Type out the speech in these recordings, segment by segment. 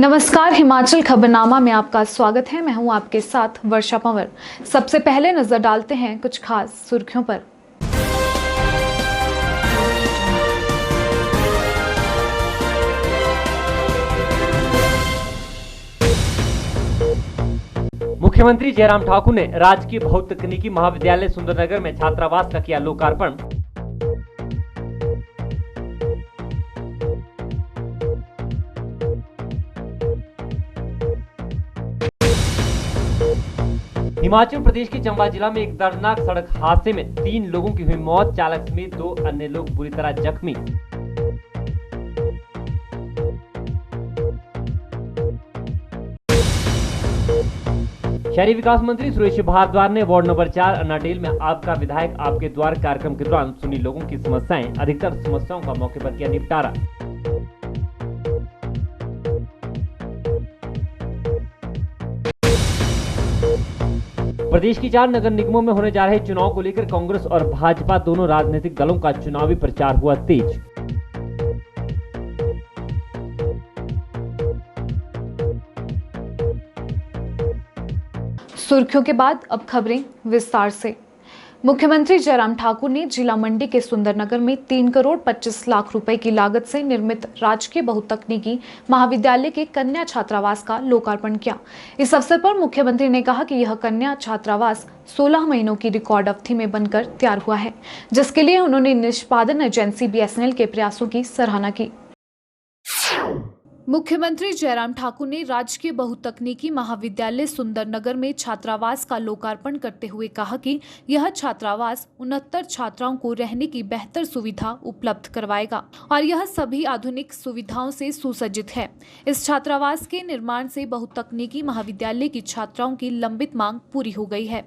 नमस्कार, हिमाचल खबरनामा में आपका स्वागत है। मैं हूं आपके साथ वर्षा पंवर। सबसे पहले नजर डालते हैं कुछ खास सुर्खियों पर। मुख्यमंत्री जयराम ठाकुर ने राजकीय बहुतकनीकी महाविद्यालय सुंदरनगर में छात्रावास का किया लोकार्पण। हिमाचल प्रदेश के चंबा जिला में एक दर्दनाक सड़क हादसे में 3 लोगों की हुई मौत, चालक समेत 2 अन्य लोग बुरी तरह जख्मी। शहरी विकास मंत्री सुरेश भारद्वाज ने वार्ड नंबर 4 अनाडेल में आपका विधायक आपके द्वार कार्यक्रम के दौरान सुनी लोगों की समस्याएं। अधिकतर समस्याओं का मौके पर किया निपटारा। प्रदेश की 4 नगर निगमों में होने जा रहे चुनाव को लेकर कांग्रेस और भाजपा दोनों राजनीतिक दलों का चुनावी प्रचार हुआ तेज। सुर्खियों के बाद अब खबरें विस्तार से। मुख्यमंत्री जयराम ठाकुर ने जिला मंडी के सुंदरनगर में 3 करोड़ 25 लाख रुपए की लागत से निर्मित राजकीय बहुतकनीकी महाविद्यालय के कन्या छात्रावास का लोकार्पण किया। इस अवसर पर मुख्यमंत्री ने कहा कि यह कन्या छात्रावास 16 महीनों की रिकॉर्ड अवधि में बनकर तैयार हुआ है, जिसके लिए उन्होंने निष्पादन एजेंसी BSNL के प्रयासों की सराहना की। मुख्यमंत्री जयराम ठाकुर ने राजकीय बहुतकनीकी महाविद्यालय सुंदरनगर में छात्रावास का लोकार्पण करते हुए कहा कि यह छात्रावास 69 छात्राओं को रहने की बेहतर सुविधा उपलब्ध करवाएगा और यह सभी आधुनिक सुविधाओं से सुसज्जित है। इस छात्रावास के निर्माण से बहुतकनीकी महाविद्यालय की छात्राओं की लंबित मांग पूरी हो गई है।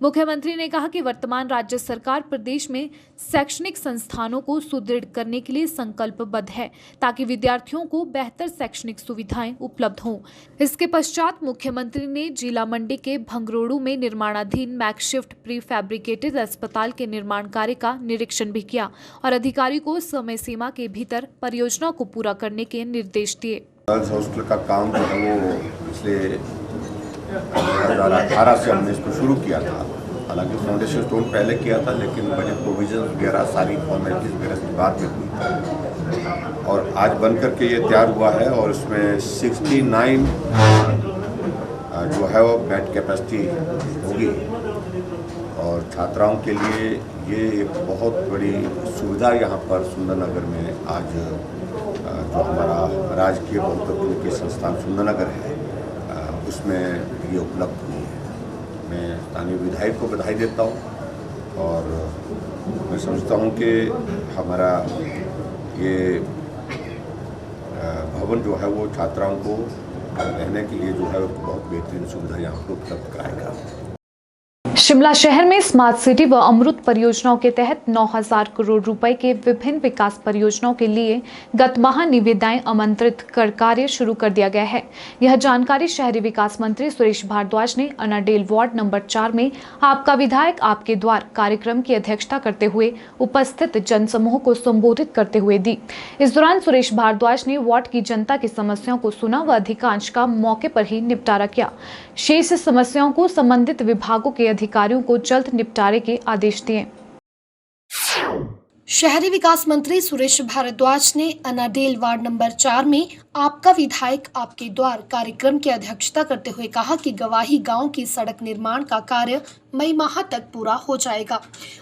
मुख्यमंत्री ने कहा कि वर्तमान राज्य सरकार प्रदेश में शैक्षणिक संस्थानों को सुदृढ़ करने के लिए संकल्पबद्ध है ताकि विद्यार्थियों को बेहतर शैक्षणिक सुविधाएं उपलब्ध हों। इसके पश्चात मुख्यमंत्री ने जिला मंडी के भंगरोड़ू में निर्माणाधीन मैकशिफ्ट प्री फैब्रिकेटेड अस्पताल के निर्माण कार्य का निरीक्षण भी किया और अधिकारी को समय सीमा के भीतर परियोजना को पूरा करने के निर्देश दिए। गर्ल्स हॉस्टल का काम जो है वो पिछले 2018 से हमने इसको शुरू किया था। हालांकि फाउंडेशन स्टोन पहले किया था, लेकिन बजट प्रोविजन वगैरह सारी फॉर्मेलिटीज वगैरह की बात में हुई और आज बन करके ये तैयार हुआ है और इसमें 69 जो है वो बेड कैपेसिटी होगी और छात्राओं के लिए ये एक बहुत बड़ी सुविधा यहाँ पर सुंदरनगर में आज जो हमारा राजकीय बहुतकनीकी संस्थान सुंदरनगर है उसमें ये उपलब्ध हुई है। मैं स्थानीय विधायक को बधाई देता हूँ और मैं समझता हूँ कि हमारा ये भवन जो है वो छात्राओं को रहने के लिए जो है बहुत बेहतरीन सुविधा यहाँ पर उपलब्ध कराएगा। शिमला शहर में स्मार्ट सिटी व अमृत परियोजनाओं के तहत 9,000 करोड़ रुपए के विभिन्न विकास परियोजनाओं के लिए गत माह निविदाएं आमंत्रित कर कार्य शुरू कर दिया गया है। यह जानकारी शहरी विकास मंत्री सुरेश भारद्वाज ने अनाडेल वार्ड नंबर 4 में आपका विधायक आपके द्वार कार्यक्रम की अध्यक्षता करते हुए उपस्थित जनसमूह को संबोधित करते हुए दी। इस दौरान सुरेश भारद्वाज ने वार्ड की जनता की समस्याओं को सुना व अधिकांश का मौके पर ही निपटारा किया। शेष समस्याओं को संबंधित विभागों के अधिकारियों को जल्द निपटारे के आदेश दिए। शहरी विकास मंत्री सुरेश भारद्वाज ने अनाडेल वार्ड नंबर 4 में आपका विधायक आपके द्वार कार्यक्रम की अध्यक्षता करते हुए कहा कि गवाही गांव की सड़क निर्माण का कार्य मई माह तक पूरा हो जाएगा।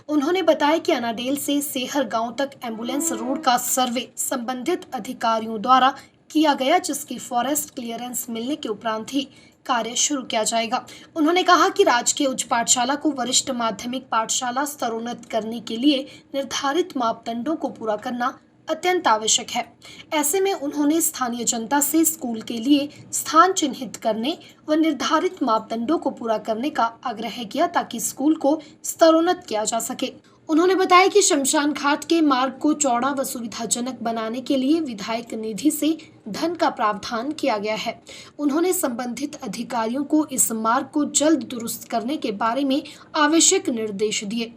उन्होंने बताया कि अनाडेल से सेहर गांव तक एम्बुलेंस रोड का सर्वे संबंधित अधिकारियों द्वारा किया गया, जिसकी फॉरेस्ट क्लियरेंस मिलने के उपरांत ही कार्य शुरू किया जाएगा। उन्होंने कहा कि राजकीय उच्च पाठशाला को वरिष्ठ माध्यमिक पाठशाला स्तरोन्नत करने के लिए निर्धारित मापदंडों को पूरा करना अत्यंत आवश्यक है। ऐसे में उन्होंने स्थानीय जनता से स्कूल के लिए स्थान चिन्हित करने व निर्धारित मापदंडों को पूरा करने का आग्रह किया ताकि स्कूल को स्तरोन्नत किया जा सके। उन्होंने बताया कि शमशान घाट के मार्ग को चौड़ा व सुविधाजनक बनाने के लिए विधायक निधि से धन का प्रावधान किया गया है। उन्होंने संबंधित अधिकारियों को इस मार्ग को जल्द दुरुस्त करने के बारे में आवश्यक निर्देश दिए।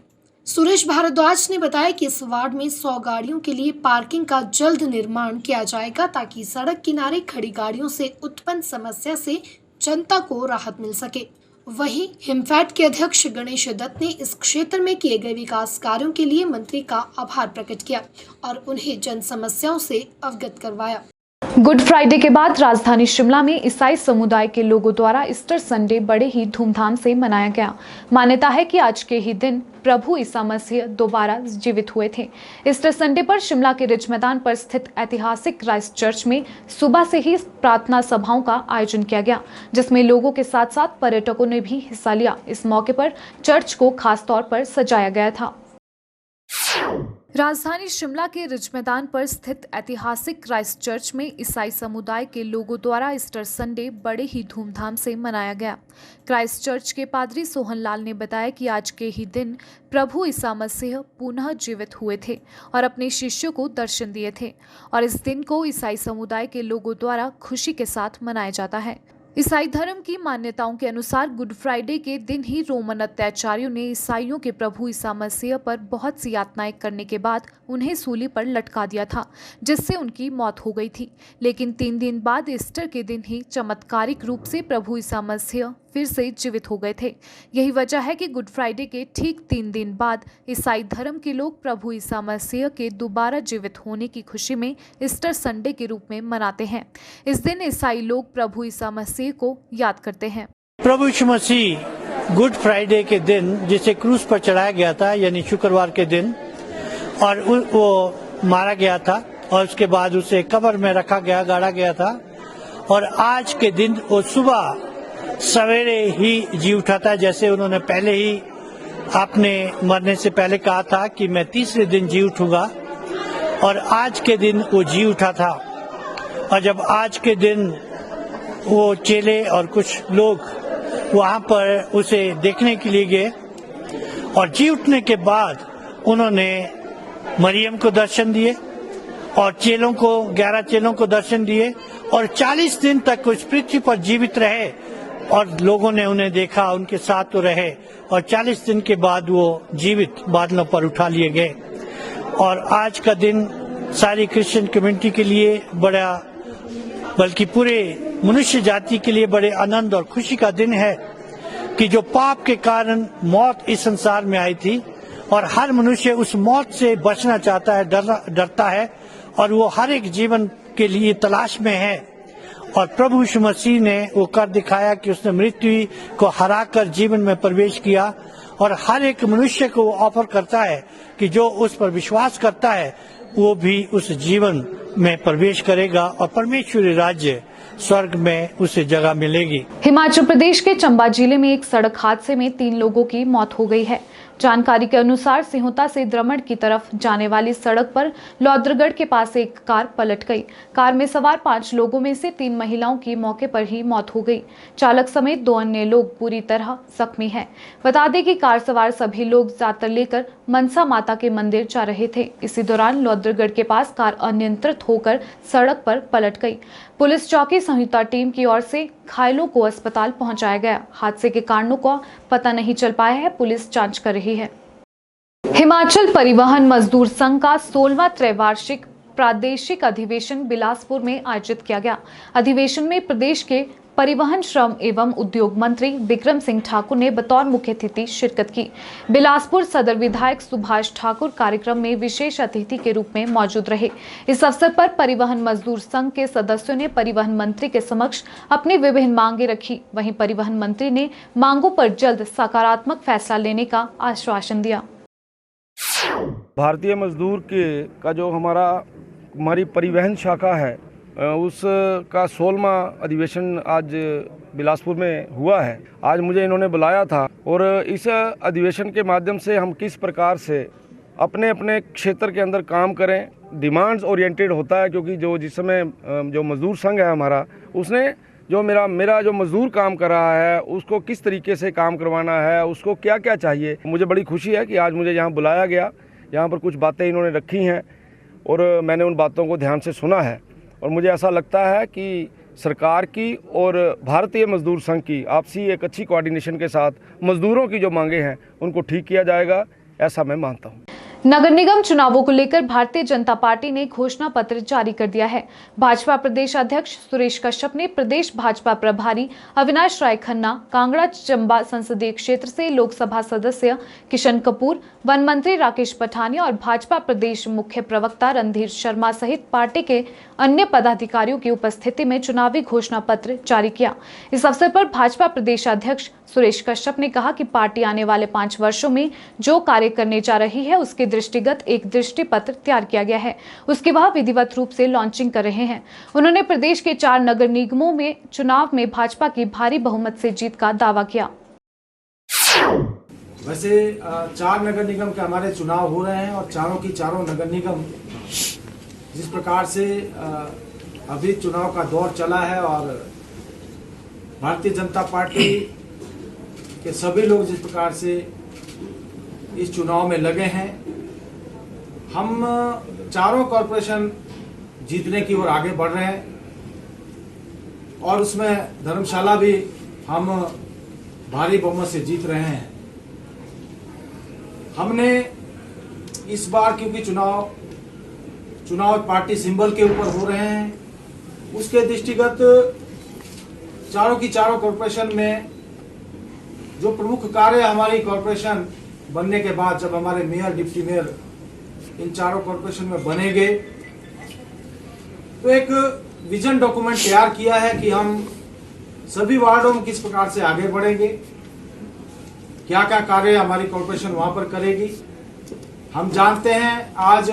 सुरेश भारद्वाज ने बताया कि इस वार्ड में 100 गाड़ियों के लिए पार्किंग का जल्द निर्माण किया जाएगा ताकि सड़क किनारे खड़ी गाड़ियों से उत्पन्न समस्या से जनता को राहत मिल सके। वहीं हिमफैड के अध्यक्ष गणेश दत्त ने इस क्षेत्र में किए गए विकास कार्यों के लिए मंत्री का आभार प्रकट किया और उन्हें जन समस्याओं से अवगत करवाया। गुड फ्राइडे के बाद राजधानी शिमला में ईसाई समुदाय के लोगों द्वारा ईस्टर संडे बड़े ही धूमधाम से मनाया गया। मान्यता है कि आज के ही दिन प्रभु ईसा मसीह दोबारा जीवित हुए थे। ईस्टर संडे पर शिमला के रिज मैदान पर स्थित ऐतिहासिक क्राइस्ट चर्च में सुबह से ही प्रार्थना सभाओं का आयोजन किया गया, जिसमें लोगों के साथ साथ पर्यटकों ने भी हिस्सा लिया। इस मौके पर चर्च को खास तौर पर सजाया गया था। राजधानी शिमला के रिज मैदान पर स्थित ऐतिहासिक क्राइस्ट चर्च में ईसाई समुदाय के लोगों द्वारा ईस्टर संडे बड़े ही धूमधाम से मनाया गया। क्राइस्ट चर्च के पादरी सोहन लाल ने बताया कि आज के ही दिन प्रभु ईसा मसीह पुनः जीवित हुए थे और अपने शिष्यों को दर्शन दिए थे और इस दिन को ईसाई समुदाय के लोगों द्वारा खुशी के साथ मनाया जाता है। ईसाई धर्म की मान्यताओं के अनुसार गुड फ्राइडे के दिन ही रोमन अत्याचारियों ने ईसाइयों के प्रभु ईसा मसीह पर बहुत सी यातनाएं करने के बाद उन्हें सूली पर लटका दिया था, जिससे उनकी मौत हो गई थी। लेकिन 3 दिन बाद ईस्टर के दिन ही चमत्कारिक रूप से प्रभु ईसा मसीह फिर से जीवित हो गए थे। यही वजह है कि गुड फ्राइडे के ठीक 3 दिन बाद ईसाई धर्म के लोग प्रभु ईसा मसीह के दोबारा जीवित होने की खुशी में ईस्टर संडे के रूप में मनाते हैं। इस दिन ईसाई लोग प्रभु ईसा मसीह को याद करते हैं। प्रभु यीशु मसीह गुड फ्राइडे के दिन जिसे क्रूस पर चढ़ाया गया था, यानी शुक्रवार के दिन, और वो मारा गया था और उसके बाद उसे कब्र में रखा गया, गाड़ा गया था, और आज के दिन वो सुबह सवेरे ही जी उठा था। जैसे उन्होंने पहले ही अपने मरने से पहले कहा था कि मैं तीसरे दिन जी उठूंगा, और आज के दिन वो जी उठा था। और जब आज के दिन वो चेले और कुछ लोग वहां पर उसे देखने के लिए गए, और जी उठने के बाद उन्होंने मरियम को दर्शन दिए और चेलों को, 11 चेलों को दर्शन दिए, और 40 दिन तक उस पृथ्वी पर जीवित रहे और लोगों ने उन्हें देखा, उनके साथ तो रहे, और 40 दिन के बाद वो जीवित बादलों पर उठा लिए गए। और आज का दिन सारी क्रिश्चियन कम्युनिटी के लिए बड़ा, बल्कि पूरे मनुष्य जाति के लिए बड़े आनंद और खुशी का दिन है कि जो पाप के कारण मौत इस संसार में आई थी, और हर मनुष्य उस मौत से बचना चाहता है, डरता है, और वो हर एक जीवन के लिए तलाश में है। और प्रभु यीशु मसीह ने वो कर दिखाया कि उसने मृत्यु को हराकर जीवन में प्रवेश किया, और हर एक मनुष्य को वो ऑफर करता है कि जो उस पर विश्वास करता है वो भी उस जीवन में प्रवेश करेगा और परमेश्वरी राज्य स्वर्ग में उसे जगह मिलेगी। हिमाचल प्रदेश के चंबा जिले में एक सड़क हादसे में 3 लोगों की मौत हो गई है। जानकारी के अनुसार सिहोता से द्रमण की तरफ जाने वाली सड़क पर लौद्रगढ़ के पास एक कार पलट गई। कार में सवार 5 लोगों में से 3 महिलाओं की मौके पर ही मौत हो गई। चालक समेत 2 अन्य लोग बुरी तरह जख्मी हैं। बता दें कि कार सवार सभी लोग जातर लेकर मनसा माता के मंदिर जा रहे थे। इसी दौरान लौद्रगढ़ के पास कार अनियंत्रित होकर सड़क पर पलट गई। पुलिस चौकी संयुक्ता टीम की ओर से घायलों को अस्पताल पहुंचाया गया। हादसे के कारणों का पता नहीं चल पाया है, पुलिस जांच कर रही है। हिमाचल परिवहन मजदूर संघ का 16वां त्रैवार्षिक प्रादेशिक अधिवेशन बिलासपुर में आयोजित किया गया। अधिवेशन में प्रदेश के परिवहन, श्रम एवं उद्योग मंत्री बिक्रम सिंह ठाकुर ने बतौर मुख्य अतिथि शिरकत की। बिलासपुर सदर विधायक सुभाष ठाकुर कार्यक्रम में विशेष अतिथि के रूप में मौजूद रहे। इस अवसर पर परिवहन मजदूर संघ के सदस्यों ने परिवहन मंत्री के समक्ष अपनी विभिन्न मांगे रखी। वहीं परिवहन मंत्री ने मांगों पर जल्द सकारात्मक फैसला लेने का आश्वासन दिया। भारतीय मजदूर का जो हमारी परिवहन शाखा है उसका 16वां अधिवेशन आज बिलासपुर में हुआ है। आज मुझे इन्होंने बुलाया था और इस अधिवेशन के माध्यम से हम किस प्रकार से अपने अपने क्षेत्र के अंदर काम करें, डिमांड्स ओरिएंटेड होता है, क्योंकि जिस समय जो मजदूर संघ है हमारा, उसने जो मेरा जो मजदूर काम कर रहा है उसको किस तरीके से काम करवाना है, उसको क्या क्या चाहिए। मुझे बड़ी खुशी है कि आज मुझे यहाँ बुलाया गया। यहाँ पर कुछ बातें इन्होंने रखी हैं और मैंने उन बातों को ध्यान से सुना है, और मुझे ऐसा लगता है कि सरकार की और भारतीय मजदूर संघ की आपसी एक अच्छी कोऑर्डिनेशन के साथ मजदूरों की जो मांगे हैं उनको ठीक किया जाएगा। ऐसा मैं मानता हूँ। नगर निगम चुनावों को लेकर भारतीय जनता पार्टी ने घोषणा पत्र जारी कर दिया है। भाजपा प्रदेश अध्यक्ष सुरेश कश्यप ने प्रदेश भाजपा प्रभारी अविनाश राय खन्ना, कांगड़ा चंबा संसदीय क्षेत्र से लोकसभा सदस्य किशन कपूर, वन मंत्री राकेश पठानिया और भाजपा प्रदेश मुख्य प्रवक्ता रणधीर शर्मा सहित पार्टी के अन्य पदाधिकारियों की उपस्थिति में चुनावी घोषणा पत्र जारी किया। इस अवसर पर भाजपा प्रदेश अध्यक्ष सुरेश कश्यप ने कहा कि पार्टी आने वाले 5 वर्षों में जो कार्य करने जा रही है उसके दृष्टिगत एक दृष्टि पत्र तैयार किया गया है, उसकी वह विधिवत रूप से लॉन्चिंग कर रहे हैं। उन्होंने प्रदेश के 4 नगर निगमों में चुनाव में भाजपा की भारी बहुमत से जीत का दावा किया। वैसे 4 नगर निगम के हमारे चुनाव हो रहे हैं और चारों की चारों नगर निगम जिस प्रकार से अभी चुनाव का दौर चला है और भारतीय जनता पार्टी के सभी लोग जिस प्रकार से इस चुनाव में लगे हैं, हम चारों कॉरपोरेशन जीतने की ओर आगे बढ़ रहे हैं और उसमें धर्मशाला भी हम भारी बहुमत से जीत रहे हैं। हमने इस बार क्योंकि चुनाव पार्टी सिंबल के ऊपर हो रहे हैं, उसके दृष्टिगत चारों की चारों कॉरपोरेशन में जो प्रमुख कार्य हमारी कॉरपोरेशन बनने के बाद जब हमारे मेयर डिप्टी मेयर इन चारों कॉरपोरेशन में बनेंगे तो एक विजन डॉक्यूमेंट तैयार किया है कि हम सभी वार्डों में किस प्रकार से आगे बढ़ेंगे, क्या क्या कार्य हमारी कॉरपोरेशन वहां पर करेगी। हम जानते हैं आज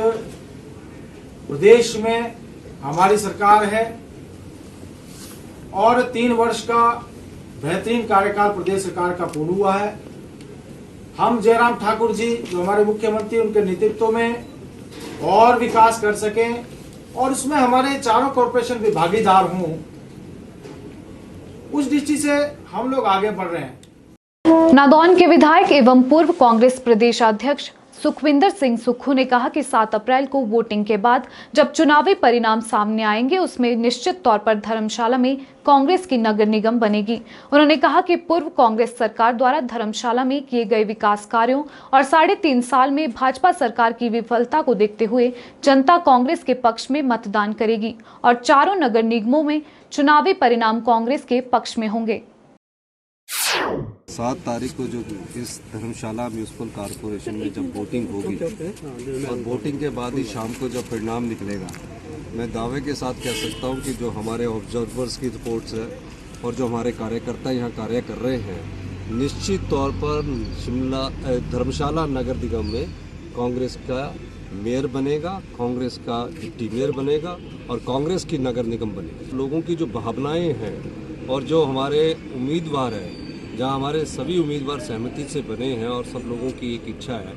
प्रदेश में हमारी सरकार है और 3 वर्ष का बेहतरीन कार्यकाल प्रदेश सरकार का पूर्ण हुआ है। हम जयराम ठाकुर जी जो हमारे मुख्यमंत्री उनके नेतृत्व में और विकास कर सकें और उसमें हमारे चारों कॉरपोरेशन भी भागीदार हों, उस दृष्टि से हम लोग आगे बढ़ रहे हैं। नादौन के विधायक एवं पूर्व कांग्रेस प्रदेश अध्यक्ष सुखविंदर सिंह सुक्खू ने कहा कि 7 अप्रैल को वोटिंग के बाद जब चुनावी परिणाम सामने आएंगे उसमें निश्चित तौर पर धर्मशाला में कांग्रेस की नगर निगम बनेगी। उन्होंने कहा कि पूर्व कांग्रेस सरकार द्वारा धर्मशाला में किए गए विकास कार्यों और 3.5 साल में भाजपा सरकार की विफलता को देखते हुए जनता कांग्रेस के पक्ष में मतदान करेगी और चारों नगर निगमों में चुनावी परिणाम कांग्रेस के पक्ष में होंगे। 7 तारीख को जो इस धर्मशाला म्यूनसिपल कॉरपोरेशन में जब वोटिंग होगी और वोटिंग के बाद ही शाम को जब परिणाम निकलेगा, मैं दावे के साथ कह सकता हूं कि जो हमारे ऑब्जर्वर्स की रिपोर्ट्स है और जो हमारे कार्यकर्ता यहां कार्य कर रहे हैं, निश्चित तौर पर धर्मशाला नगर निगम में कांग्रेस का मेयर बनेगा, कांग्रेस का डिप्टी मेयर बनेगा और कांग्रेस की नगर निगम बनेगी। लोगों की जो भावनाएं हैं और जो हमारे उम्मीदवार हैं, जहां हमारे सभी उम्मीदवार सहमति से बने हैं और सब लोगों की एक इच्छा है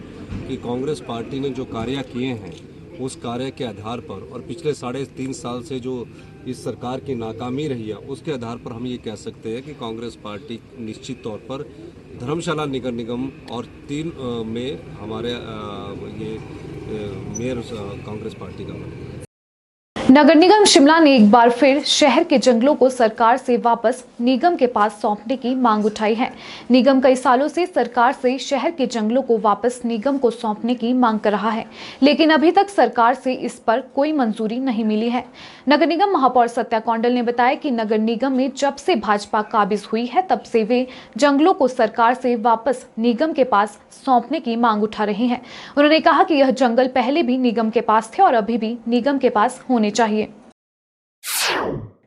कि कांग्रेस पार्टी ने जो कार्य किए हैं उस कार्य के आधार पर और पिछले 3.5 साल से जो इस सरकार की नाकामी रही है उसके आधार पर हम ये कह सकते हैं कि कांग्रेस पार्टी निश्चित तौर पर धर्मशाला नगर निगम और 3 में हमारे ये मेयर कांग्रेस पार्टी का बनेगा। नगर निगम शिमला ने एक बार फिर शहर के जंगलों को सरकार से वापस निगम के पास सौंपने की मांग उठाई है। निगम कई सालों से सरकार से शहर के जंगलों को वापस निगम को सौंपने की मांग कर रहा है, लेकिन अभी तक सरकार से इस पर कोई मंजूरी नहीं मिली है। नगर निगम महापौर सत्या कौंडल ने बताया कि नगर निगम में जब से भाजपा काबिज हुई है तब से वे जंगलों को सरकार से वापस निगम के पास सौंपने की मांग उठा रहे हैं। उन्होंने कहा कि यह जंगल पहले भी निगम के पास थे और अभी भी निगम के पास होने चाहिए।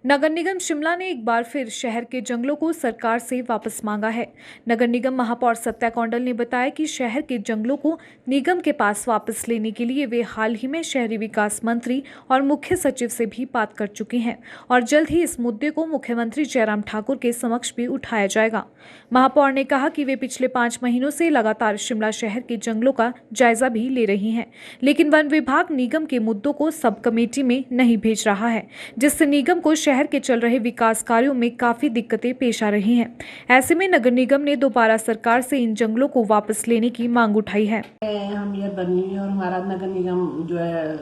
नगर निगम शिमला ने एक बार फिर शहर के जंगलों को सरकार से वापस मांगा है। नगर निगम महापौर सत्या कौंडल ने बताया कि शहर के जंगलों को निगम के पास वापस लेने के लिए वे हाल ही में शहरी विकास मंत्री और मुख्य सचिव से भी बात कर चुकी हैं और जल्द ही इस मुद्दे को मुख्यमंत्री जयराम ठाकुर के समक्ष भी उठाया जाएगा। महापौर ने कहा कि वे पिछले 5 महीनों से लगातार शिमला शहर के जंगलों का जायजा भी ले रही हैं, लेकिन वन विभाग निगम के मुद्दों को सब कमेटी में नहीं भेज रहा है, जिससे निगम को शहर के चल रहे विकास कार्यों में काफी दिक्कतें पेश आ रही हैं। ऐसे में नगर निगम ने दोबारा सरकार से इन जंगलों को वापस लेने की मांग उठाई है। हम ये बनी और हमारा नगर निगम जो है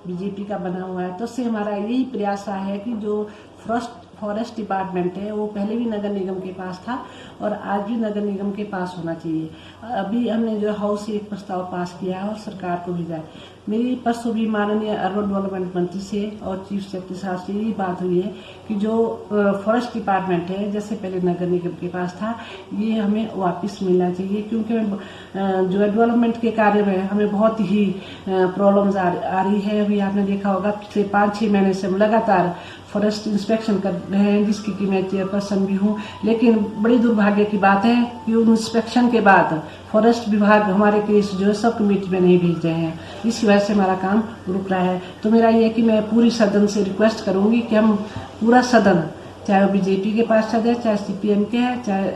बीजेपी का बना हुआ है, तो उससे हमारा यही प्रयास रहा है कि जो फॉरेस्ट फॉरेस्ट डिपार्टमेंट है वो पहले भी नगर निगम के पास था और आज भी नगर निगम के पास होना चाहिए। अभी हमने जो हाउस से एक प्रस्ताव पास किया है और सरकार को भेजा है। मेरी परसों भी माननीय अर्बन डेवलपमेंट मंत्री से और चीफ सेक्रेटरी साहब से ये बात हुई है कि जो फॉरेस्ट डिपार्टमेंट है जैसे पहले नगर निगम के पास था ये हमें वापस मिलना चाहिए, क्योंकि जो डेवलपमेंट के कार्य में हमें बहुत ही प्रॉब्लम्स आ रही है। अभी आपने देखा होगा पिछले 5-6 महीने से हम लगातार फॉरेस्ट इंस्पेक्शन कर रहे हैं, जिसकी कि मैं चेयरपर्सन भी हूँ। लेकिन बड़ी दुर्भाग्य की बात है कि उन इंस्पेक्शन के बाद फॉरेस्ट विभाग हमारे केस जो है सब कमेटी में नहीं भेज रहे हैं, इसी वजह से हमारा काम रुक रहा है। तो मेरा ये है कि मैं पूरी सदन से रिक्वेस्ट करूँगी कि हम पूरा सदन, चाहे वो बीजेपी के पार्षद है, चाहे सीपीएम के है, चाहे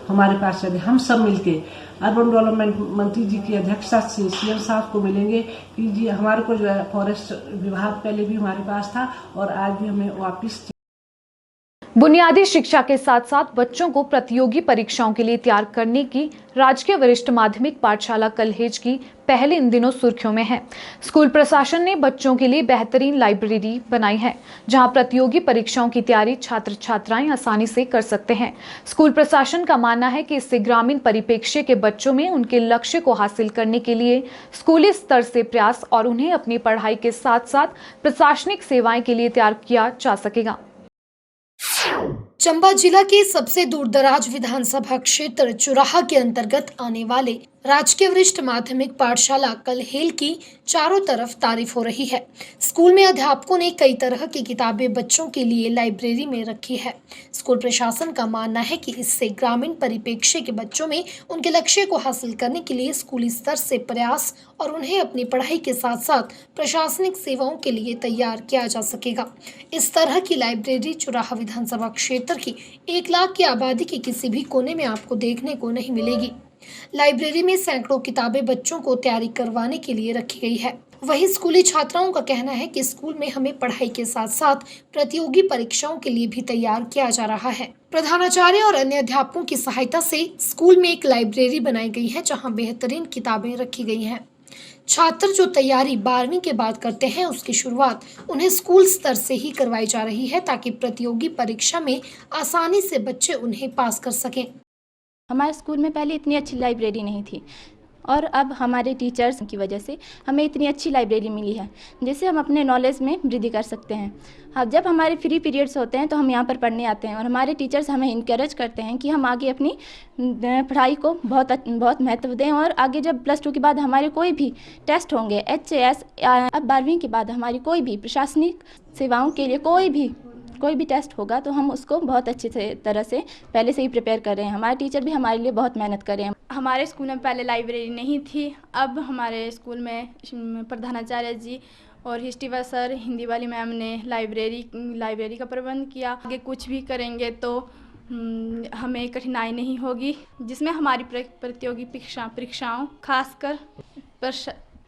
हमारे पार्षद है, हम सब मिलके अर्बन डेवलपमेंट मंत्री जी की अध्यक्षता से सीएम साहब को मिलेंगे कि जी हमारे को जो है फॉरेस्ट विभाग पहले भी हमारे पास था और आज भी हमें वापस। बुनियादी शिक्षा के साथ साथ बच्चों को प्रतियोगी परीक्षाओं के लिए तैयार करने की राजकीय वरिष्ठ माध्यमिक पाठशाला कलहेज की पहल इन दिनों सुर्खियों में है। स्कूल प्रशासन ने बच्चों के लिए बेहतरीन लाइब्रेरी बनाई है, जहां प्रतियोगी परीक्षाओं की तैयारी छात्र छात्राएं आसानी से कर सकते हैं। स्कूल प्रशासन का मानना है कि इससे ग्रामीण परिप्रेक्ष्य के बच्चों में उनके लक्ष्य को हासिल करने के लिए स्कूली स्तर से प्रयास और उन्हें अपनी पढ़ाई के साथ साथ प्रशासनिक सेवाएं के लिए तैयार किया जा सकेगा। चंबा जिला के सबसे दूरदराज विधानसभा क्षेत्र चुराहा के अंतर्गत आने वाले राजकीय वरिष्ठ माध्यमिक पाठशाला कलहेल की चारों तरफ तारीफ हो रही है। स्कूल में अध्यापकों ने कई तरह की किताबें बच्चों के लिए लाइब्रेरी में रखी है। स्कूल प्रशासन का मानना है कि इससे ग्रामीण परिप्रेक्ष्य के बच्चों में उनके लक्ष्य को हासिल करने के लिए स्कूली स्तर से प्रयास और उन्हें अपनी पढ़ाई के साथ साथ प्रशासनिक सेवाओं के लिए तैयार किया जा सकेगा। इस तरह की लाइब्रेरी चुराहा विधानसभा क्षेत्र की 1 लाख की आबादी के किसी भी कोने में आपको देखने को नहीं मिलेगी। लाइब्रेरी में सैकड़ों किताबें बच्चों को तैयारी करवाने के लिए रखी गई है। वहीं स्कूली छात्राओं का कहना है कि स्कूल में हमें पढ़ाई के साथ साथ प्रतियोगी परीक्षाओं के लिए भी तैयार किया जा रहा है। प्रधानाचार्य और अन्य अध्यापकों की सहायता से स्कूल में एक लाइब्रेरी बनाई गई है, जहां बेहतरीन किताबें रखी गई हैं। छात्र जो तैयारी 12वीं के बाद करते हैं उसकी शुरुआत उन्हें स्कूल स्तर से ही करवाई जा रही है, ताकि प्रतियोगी परीक्षा में आसानी से बच्चे उन्हें पास कर सकें। हमारे स्कूल में पहले इतनी अच्छी लाइब्रेरी नहीं थी और अब हमारे टीचर्स की वजह से हमें इतनी अच्छी लाइब्रेरी मिली है, जिससे हम अपने नॉलेज में वृद्धि कर सकते हैं। अब जब हमारे फ्री पीरियड्स होते हैं तो हम यहाँ पर पढ़ने आते हैं और हमारे टीचर्स हमें इनकरेज करते हैं कि हम आगे अपनी पढ़ाई को बहुत महत्व दें और आगे जब +2 के बाद हमारे कोई भी टेस्ट होंगे HAS, अब 12वीं के बाद हमारी कोई भी प्रशासनिक सेवाओं के लिए कोई भी टेस्ट होगा तो हम उसको बहुत अच्छी तरह से पहले से ही प्रिपेयर कर रहे हैं। हमारे टीचर भी हमारे लिए बहुत मेहनत कर रहे हैं। हमारे स्कूल में पहले लाइब्रेरी नहीं थी, अब हमारे स्कूल में प्रधानाचार्य जी और हिस्ट्री सर, हिंदी वाली मैम ने लाइब्रेरी का प्रबंध किया। आगे कुछ भी करेंगे तो हमें कठिनाई नहीं होगी, जिसमें हमारी प्रतियोगी परीक्षाओं खासकर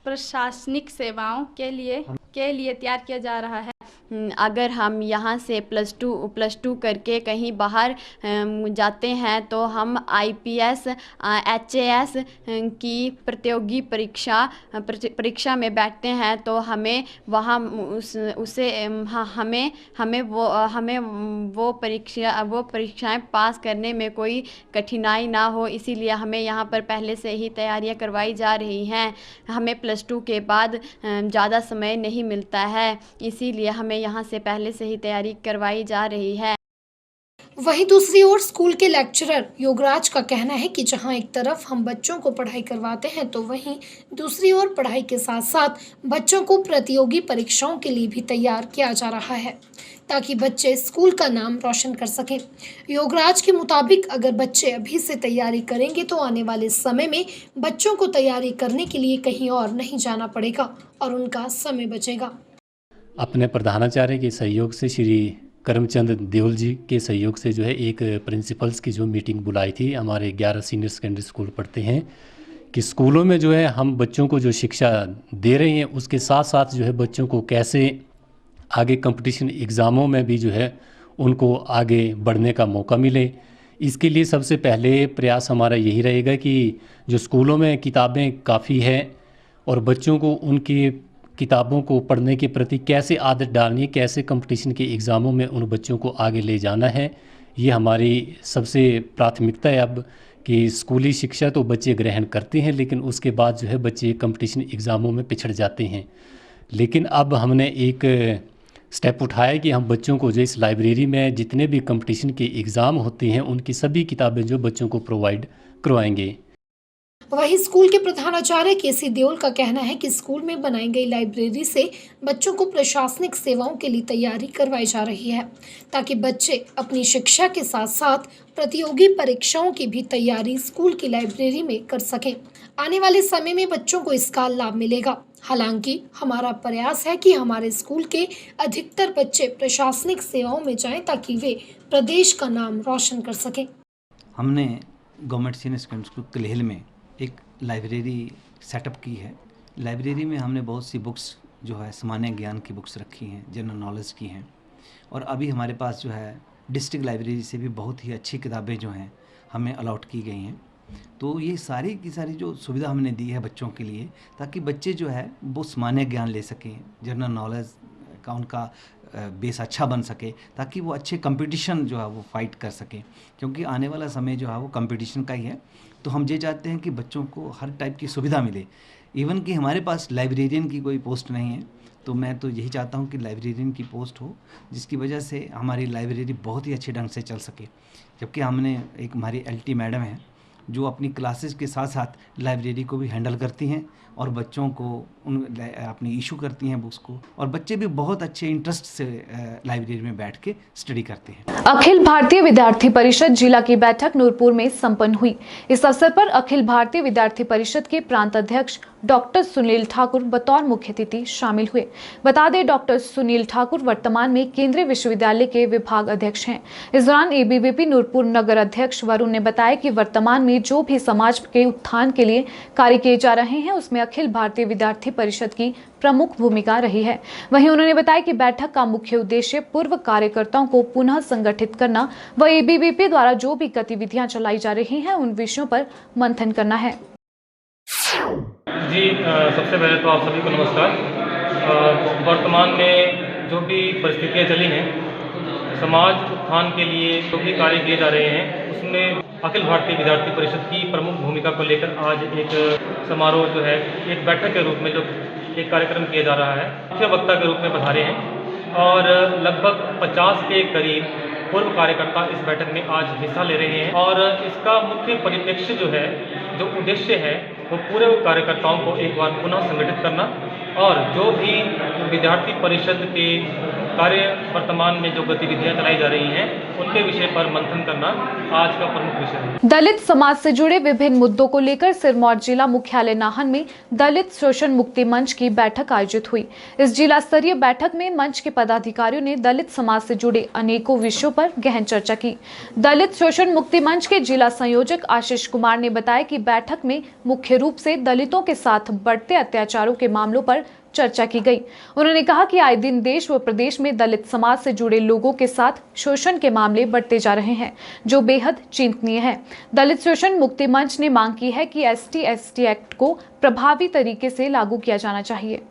प्रशासनिक सेवाओं के लिए तैयार किया जा रहा है। अगर हम यहाँ से +2 करके कहीं बाहर जाते हैं तो हम IPS HAS की प्रतियोगी परीक्षा में बैठते हैं तो हमें वहाँ हमें वो परीक्षाएं पास करने में कोई कठिनाई ना हो, इसीलिए हमें यहाँ पर पहले से ही तैयारियाँ करवाई जा रही हैं। हमें +2 के बाद ज़्यादा समय नहीं मिलता है, इसीलिए हमें यहाँ से पहले से ही तैयारी करवाई जा रही है। वहीं दूसरी ओर स्कूल के लेक्चरर योगराज का कहना है कि जहां एक तरफ हम बच्चों को पढ़ाई करवाते हैं तो वहीं दूसरी ओर पढ़ाई के साथ साथ बच्चों को प्रतियोगी परीक्षाओं के लिए भी तैयार किया जा रहा है, ताकि बच्चे स्कूल का नाम रोशन कर सकें। योगराज के मुताबिक अगर बच्चे अभी से तैयारी करेंगे तो आने वाले समय में बच्चों को तैयारी करने के लिए कहीं और नहीं जाना पड़ेगा और उनका समय बचेगा। अपने प्रधानाचार्य के सहयोग से श्री करमचंद देओल जी के सहयोग से जो है एक प्रिंसिपल्स की जो मीटिंग बुलाई थी, हमारे 11 सीनियर सेकेंडरी स्कूल पढ़ते हैं, कि स्कूलों में जो है हम बच्चों को जो शिक्षा दे रहे हैं उसके साथ साथ जो है बच्चों को कैसे आगे कंपटीशन एग्ज़ामों में भी जो है उनको आगे बढ़ने का मौका मिले। इसके लिए सबसे पहले प्रयास हमारा यही रहेगा कि जो स्कूलों में किताबें काफ़ी है और बच्चों को उनकी किताबों को पढ़ने के प्रति कैसे आदत डालनी है, कैसे कंपटीशन के एग्ज़ामों में उन बच्चों को आगे ले जाना है, ये हमारी सबसे प्राथमिकता है अब। कि स्कूली शिक्षा तो बच्चे ग्रहण करते हैं, लेकिन उसके बाद जो है बच्चे कंपटीशन एग्ज़ामों में पिछड़ जाते हैं। लेकिन अब हमने एक स्टेप उठाया कि हम बच्चों को जो इस लाइब्रेरी में जितने भी कंपटीशन के एग्ज़ाम होते हैं उनकी सभी किताबें जो बच्चों को प्रोवाइड करवाएंगे। वहीं स्कूल के प्रधानाचार्य केसी देओल का कहना है कि स्कूल में बनाई गई लाइब्रेरी से बच्चों को प्रशासनिक सेवाओं के लिए तैयारी करवाई जा रही है, ताकि बच्चे अपनी शिक्षा के साथ साथ प्रतियोगी परीक्षाओं की भी तैयारी स्कूल की लाइब्रेरी में कर सकें। आने वाले समय में बच्चों को इसका लाभ मिलेगा। हालांकि हमारा प्रयास है कि हमारे स्कूल के अधिकतर बच्चे प्रशासनिक सेवाओं में जाएं, ताकि वे प्रदेश का नाम रोशन कर सकें। हमने गवर्नमेंट सीनियर सेकेंडरी स्कूल कलेहल में एक लाइब्रेरी सेटअप की है। लाइब्रेरी में हमने बहुत सी बुक्स जो है सामान्य ज्ञान की बुक्स रखी हैं, जनरल नॉलेज की हैं, और अभी हमारे पास जो है डिस्ट्रिक्ट लाइब्रेरी से भी बहुत ही अच्छी किताबें जो हैं हमें अलॉट की गई हैं। तो ये सारी की सारी जो सुविधा हमने दी है बच्चों के लिए, ताकि बच्चे जो है वो सामान्य ज्ञान ले सकें, जनरल नॉलेज का उनका बेस अच्छा बन सके, ताकि वो अच्छे कंपटीशन जो है वो फाइट कर सकें, क्योंकि आने वाला समय जो है वो कंपटीशन का ही है। तो हम ये चाहते हैं कि बच्चों को हर टाइप की सुविधा मिले। इवन कि हमारे पास लाइब्रेरियन की कोई पोस्ट नहीं है, तो मैं तो यही चाहता हूँ कि लाइब्रेरियन की पोस्ट हो, जिसकी वजह से हमारी लाइब्रेरी बहुत ही अच्छे ढंग से चल सके। जबकि हमने एक हमारी LT मैडम है जो अपनी क्लासेस के साथ साथ लाइब्रेरी को भी हैंडल करती हैं और बच्चों को अपनी इशू करती हैं बुक्स को, और बच्चे भी बहुत अच्छे इंटरेस्ट से लाइब्रेरी में बैठ के स्टडी करते हैं। अखिल भारतीय विद्यार्थी परिषद जिला की बैठक नूरपुर में संपन्न हुई। इस अवसर पर अखिल भारतीय विद्यार्थी परिषद के प्रांत अध्यक्ष डॉक्टर सुनील ठाकुर बतौर मुख्य अतिथि शामिल हुए। बता दें, डॉक्टर सुनील ठाकुर वर्तमान में केंद्रीय विश्वविद्यालय के विभाग अध्यक्ष हैं। इस दौरान ABVP नूरपुर नगर अध्यक्ष वरुण ने बताया कि वर्तमान में जो भी समाज के उत्थान के लिए कार्य किए जा रहे हैं उसमें अखिल भारतीय विद्यार्थी परिषद की प्रमुख भूमिका रही है। वहीं उन्होंने बताया कि बैठक का मुख्य उद्देश्य पूर्व कार्यकर्ताओं को पुनः संगठित करना व ABVP द्वारा जो भी गतिविधियां चलाई जा रही हैं उन विषयों पर मंथन करना है। जी, सबसे पहले तो आप सभी को नमस्कार। वर्तमान में जो भी परिस्थितियाँ चली हैं, समाज उत्थान के लिए जो भी कार्य किए जा रहे हैं उसमें अखिल भारतीय विद्यार्थी परिषद की प्रमुख भूमिका को लेकर आज एक समारोह जो है एक बैठक के रूप में जो एक कार्यक्रम किया जा रहा है, मुख्य वक्ता के रूप में पधारे हैं और लगभग 50 के करीब पूर्व कार्यकर्ता इस बैठक में आज हिस्सा ले रहे हैं। और इसका मुख्य परिप्रेक्ष्य जो है, जो उद्देश्य है, वो पूरे कार्यकर्ताओं को एक बार पुनः संगठित करना और जो भी विद्यार्थी परिषद के कार्य वर्तमान में जो गतिविधियां चलाई जा रही हैं उनके विषय पर मंथन करना आज का प्रमुख विषय है। दलित समाज से जुड़े विभिन्न मुद्दों को लेकर सिरमौर जिला मुख्यालय नाहन में दलित शोषण मुक्ति मंच की बैठक आयोजित हुई। इस जिला स्तरीय बैठक में मंच के पदाधिकारियों ने दलित समाज से जुड़े अनेकों विषयों पर गहन चर्चा की। दलित शोषण मुक्ति मंच के जिला संयोजक आशीष कुमार ने बताया कि बैठक में मुख्य रूप से दलितों के साथ बढ़ते अत्याचारों के मामलों पर चर्चा की गई। उन्होंने कहा कि आए दिन देश व प्रदेश में दलित समाज से जुड़े लोगों के साथ शोषण के मामले बढ़ते जा रहे हैं, जो बेहद चिंतनीय है। दलित शोषण मुक्ति मंच ने मांग की है कि ST/ST एक्ट को प्रभावी तरीके से लागू किया जाना चाहिए।